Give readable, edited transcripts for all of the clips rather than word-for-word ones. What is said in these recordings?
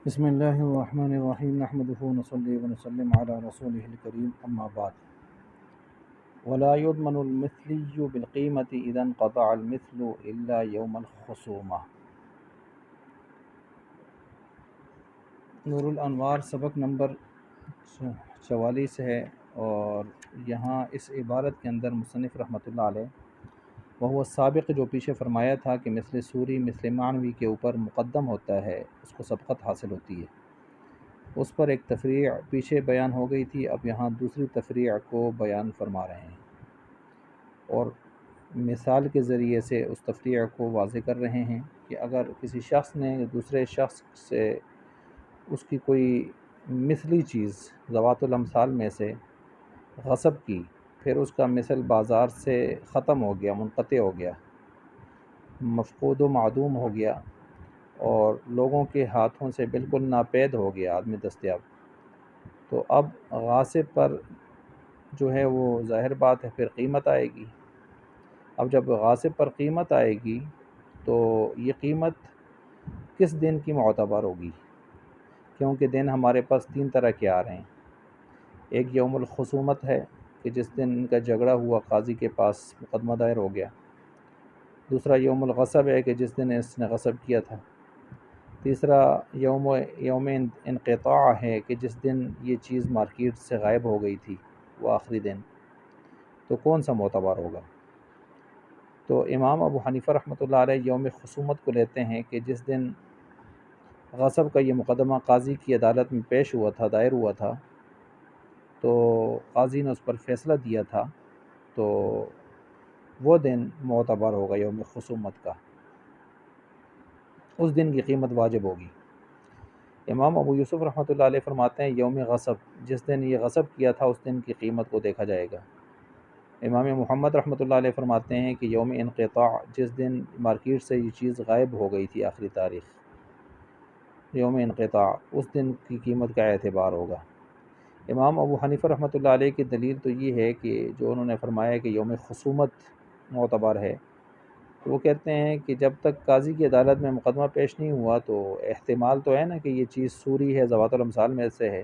بسم اللہ الرحمن الرحیم نحمدہ ونصلی ونسلم علی رسولہ الکریم اما بعد ولا یضمن المثلی بالقیمت اذا انقطع المثل الا یوم الخصومہ۔ نور الانوار سبق نمبر 44 ہے، اور یہاں اس عبارت کے اندر مصنف رحمۃ اللہ علیہ وہ سابق جو پیچھے فرمایا تھا کہ مثل سوری مثل معنوی کے اوپر مقدم ہوتا ہے، اس کو سبقت حاصل ہوتی ہے، اس پر ایک تفریع پیچھے بیان ہو گئی تھی۔ اب یہاں دوسری تفریع کو بیان فرما رہے ہیں اور مثال کے ذریعے سے اس تفریع کو واضح کر رہے ہیں کہ اگر کسی شخص نے دوسرے شخص سے اس کی کوئی مثلی چیز ذوات الامثال میں سے غصب کی، پھر اس کا مثل بازار سے ختم ہو گیا، منقطع ہو گیا، مفقود و معدوم ہو گیا، اور لوگوں کے ہاتھوں سے بالکل ناپید ہو گیا، آدمی دستیاب، تو اب غاصب پر جو ہے وہ ظاہر بات ہے پھر قیمت آئے گی۔ اب جب غاصب پر قیمت آئے گی تو یہ قیمت کس دن کی معتبر ہوگی؟ کیونکہ دن ہمارے پاس تین طرح کے آ رہے ہیں۔ ایک یوم الخصومت ہے کہ جس دن ان کا جھگڑا ہوا، قاضی کے پاس مقدمہ دائر ہو گیا۔ دوسرا یوم الغصب ہے کہ جس دن اس نے غصب کیا تھا۔ تیسرا یوم انقطاع ہے کہ جس دن یہ چیز مارکیٹ سے غائب ہو گئی تھی، وہ آخری دن۔ تو کون سا معتبر ہوگا؟ تو امام ابو حنیفہ رحمۃ اللہ علیہ یوم خصومت کو لیتے ہیں کہ جس دن غصب کا یہ مقدمہ قاضی کی عدالت میں پیش ہوا تھا، دائر ہوا تھا، تو قاضی نے اس پر فیصلہ دیا تھا، تو وہ دن معتبر ہوگا یوم خصومت کا، اس دن کی قیمت واجب ہوگی۔ امام ابو یوسف رحمۃ اللہ علیہ فرماتے ہیں یوم غصب، جس دن یہ غصب کیا تھا اس دن کی قیمت کو دیکھا جائے گا۔ امام محمد رحمۃ اللہ علیہ فرماتے ہیں کہ یوم انقطاع، جس دن مارکیٹ سے یہ چیز غائب ہو گئی تھی، آخری تاریخ یوم انقطاع، اس دن کی قیمت کا اعتبار ہوگا۔ امام ابو حنیفہ رحمۃ اللہ علیہ کی دلیل تو یہ ہے کہ جو انہوں نے فرمایا کہ یوم خصومت معتبر ہے، تو وہ کہتے ہیں کہ جب تک قاضی کی عدالت میں مقدمہ پیش نہیں ہوا تو احتمال تو ہے نا کہ یہ چیز سوری ہے، ذوات الامثال میں سے ہے،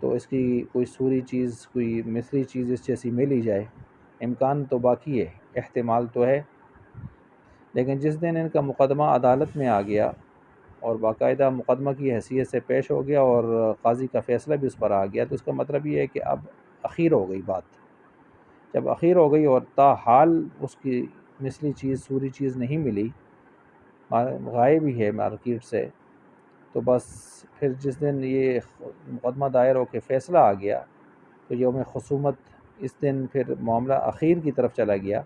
تو اس کی کوئی سوری چیز، کوئی مثلی چیز اس جیسی مل ہی جائے، امکان تو باقی ہے، احتمال تو ہے۔ لیکن جس دن ان کا مقدمہ عدالت میں آ گیا اور باقاعدہ مقدمہ کی حیثیت سے پیش ہو گیا اور قاضی کا فیصلہ بھی اس پر آ گیا، تو اس کا مطلب یہ ہے کہ اب اخیر ہو گئی بات۔ جب اخیر ہو گئی اور تاحال اس کی مثلی چیز، سوری چیز نہیں ملی، غائب ہی ہے مارکیٹ سے، تو بس پھر جس دن یہ مقدمہ دائر ہو کے فیصلہ آ گیا تو یوم خصومت، اس دن پھر معاملہ اخیر کی طرف چلا گیا،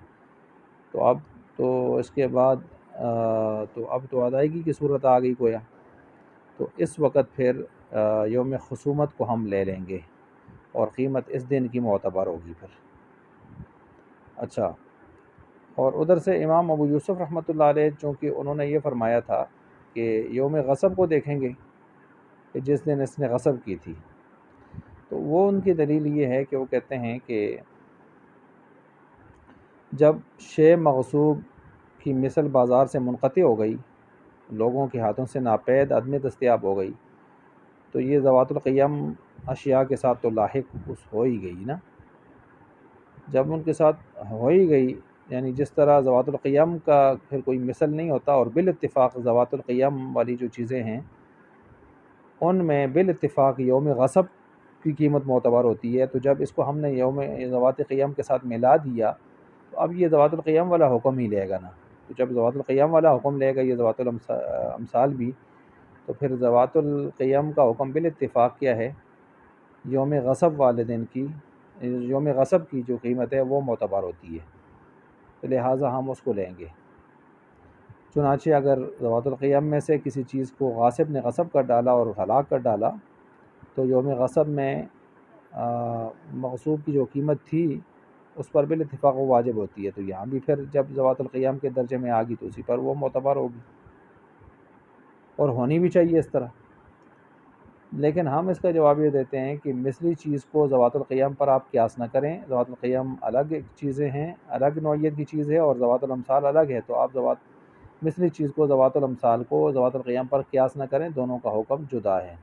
تو اب تو اس کے بعد اب تو ادائیگی کی صورت آ گئی گویا، تو اس وقت پھر یوم خصومت کو ہم لے لیں گے اور قیمت اس دن کی معتبر ہوگی پھر۔ اچھا، اور ادھر سے امام ابو یوسف رحمۃ اللہ علیہ، چونکہ انہوں نے یہ فرمایا تھا کہ یوم غصب کو دیکھیں گے کہ جس دن اس نے غصب کی تھی، تو وہ ان کی دلیل یہ ہے کہ وہ کہتے ہیں کہ جب شے مغصوب کی مثل بازار سے منقطع ہو گئی، لوگوں کے ہاتھوں سے ناپید، عدم دستیاب ہو گئی، تو یہ ذوات القیم اشیاء کے ساتھ تو لاحق اس ہو ہی گئی نا۔ جب ان کے ساتھ ہو ہی گئی، یعنی جس طرح ذوات القیم کا پھر کوئی مثل نہیں ہوتا، اور بالاتفاق ذوات القیم والی جو چیزیں ہیں ان میں بالاتفاق یوم غصب کی قیمت معتبر ہوتی ہے، تو جب اس کو ہم نے یوم ذوات قیم کے ساتھ ملا دیا تو اب یہ ذوات القیم والا حکم ہی لے گا نا۔ تو جب ذوات القیم والا حکم لے گا یہ ذوات الامثال بھی، تو پھر ذوات القیم کا حکم بالاتفاق کیا ہے؟ یوم غصب والے دن کی، یوم غصب کی جو قیمت ہے وہ معتبر ہوتی ہے، تو لہٰذا ہم اس کو لیں گے۔ چنانچہ اگر ذوات القیم میں سے کسی چیز کو غاصب نے غصب کر ڈالا اور ہلاک کر ڈالا، تو یوم غصب میں مغصوب کی جو قیمت تھی اس پر بالاتفاق وہ واجب ہوتی ہے، تو یہاں بھی پھر جب ذوات القیام کے درجے میں آ گئی تو اسی پر وہ معتبر ہوگی، اور ہونی بھی چاہیے اس طرح۔ لیکن ہم اس کا جواب یہ دیتے ہیں کہ مثلی چیز کو ذوات القیام پر آپ قیاس نہ کریں، ذوات القیام الگ چیزیں ہیں، الگ نوعیت کی چیز ہے، اور ذوات الامثال الگ ہے، تو آپ ذوات مثلی چیز کو ذوات الامثال کو ذوات القیام پر قیاس نہ کریں، دونوں کا حکم جدا ہے۔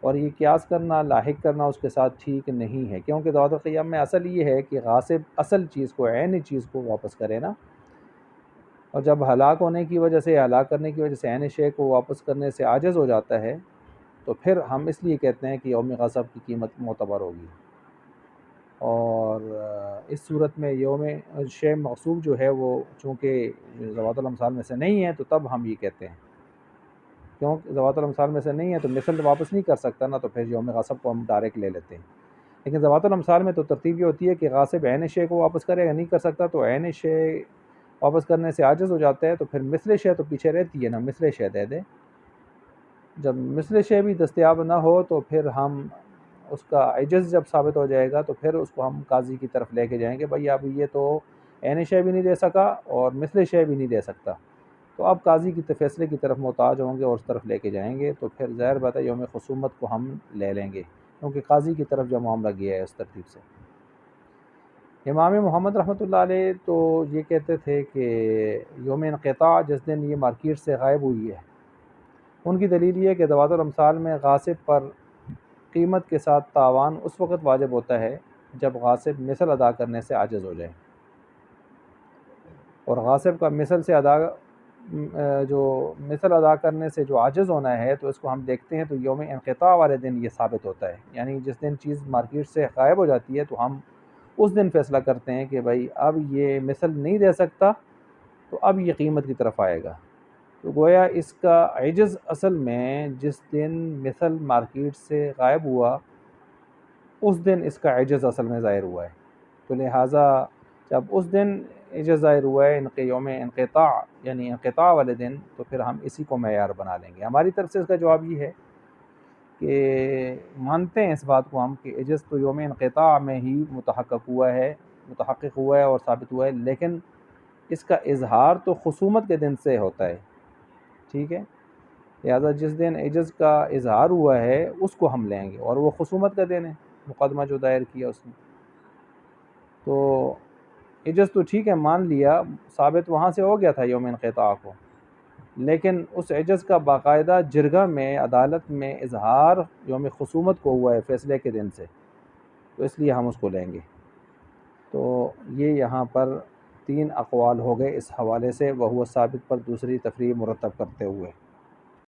اور یہ قیاس کرنا، لاحق کرنا اس کے ساتھ ٹھیک نہیں ہے، کیونکہ ذوات القیام میں اصل یہ ہے کہ غاصب اصل چیز کو، عین چیز کو واپس کرے نا، اور جب ہلاک ہونے کی وجہ سے، ہلاک کرنے کی وجہ سے عین شے کو واپس کرنے سے عاجز ہو جاتا ہے، تو پھر ہم اس لیے کہتے ہیں کہ یوم غصب کی قیمت معتبر ہوگی۔ اور اس صورت میں یوم شے مغصوب جو ہے وہ چونکہ ذوات الامثال میں سے نہیں ہے، تو تب ہم یہ کہتے ہیں، کیونکہ ذوات الامثال میں سے نہیں ہے تو مثل واپس نہیں کر سکتا نا، تو پھر یوم غصب کو ہم ڈائریکٹ لے لیتے ہیں۔ لیکن ذوات الامثال میں تو ترتیب یہ ہوتی ہے کہ غاصب عین شے کو واپس کرے گا، نہیں کر سکتا تو عین شے واپس کرنے سے عاجز ہو جاتا ہے، تو پھر مثل شے تو پیچھے رہتی ہے نا، مثل شے دے دے۔ جب مثل شے بھی دستیاب نہ ہو تو پھر ہم اس کا عجز جب ثابت ہو جائے گا تو پھر اس کو ہم قاضی کی طرف لے کے جائیں گے، بھائی اب یہ تو عین شے بھی نہیں دے سکا اور مثل شے بھی نہیں دے سکتا، تو اب قاضی کی فیصلے کی طرف محتاج ہوں گے اور اس طرف لے کے جائیں گے، تو پھر ظاہر بات ہے یوم خصومت کو ہم لے لیں گے، کیونکہ قاضی کی طرف جو معاملہ گیا ہے اس ترتیب سے۔ امام محمد رحمۃ اللہ علیہ تو یہ کہتے تھے کہ یوم انقطاع جس دن یہ مارکیٹ سے غائب ہوئی ہے، ان کی دلیل یہ ہے کہ ذوات الامثال میں غاصب پر قیمت کے ساتھ تاوان اس وقت واجب ہوتا ہے جب غاصب مثل ادا کرنے سے عاجز ہو جائے، اور غاصب کا مثل سے جو مثل ادا کرنے سے جو عاجز ہونا ہے، تو اس کو ہم دیکھتے ہیں تو یوم انقطاع والے دن یہ ثابت ہوتا ہے، یعنی جس دن چیز مارکیٹ سے غائب ہو جاتی ہے تو ہم اس دن فیصلہ کرتے ہیں کہ بھائی اب یہ مثل نہیں دے سکتا، تو اب یہ قیمت کی طرف آئے گا۔ تو گویا اس کا عجز اصل میں جس دن مثل مارکیٹ سے غائب ہوا، اس دن اس کا عجز اصل میں ظاہر ہوا ہے، تو لہٰذا جب اس دن عجز ظاہر ہوا ہے یوم انقطاع یعنی انقطاع والے دن، تو پھر ہم اسی کو معیار بنا لیں گے۔ ہماری طرف سے اس کا جواب یہ ہے کہ مانتے ہیں اس بات کو ہم کہ عجز تو یوم انقطاع میں ہی متحقق ہوا ہے اور ثابت ہوا ہے، لیکن اس کا اظہار تو خصومت کے دن سے ہوتا ہے، ٹھیک ہے؟ لہٰذا جس دن عجز کا اظہار ہوا ہے اس کو ہم لیں گے، اور وہ خصومت کا دن ہے، مقدمہ جو دائر کیا اس نے۔ تو عجز تو ٹھیک ہے مان لیا، ثابت وہاں سے ہو گیا تھا یوم انقطاع کو، لیکن اس عجز کا باقاعدہ جرگہ میں، عدالت میں اظہار یوم خصومت کو ہوا ہے، فیصلے کے دن سے، تو اس لیے ہم اس کو لیں گے۔ تو یہ یہاں پر 3 اقوال ہو گئے اس حوالے سے، وہو ثابت پر دوسری تفریع مرتب کرتے ہوئے۔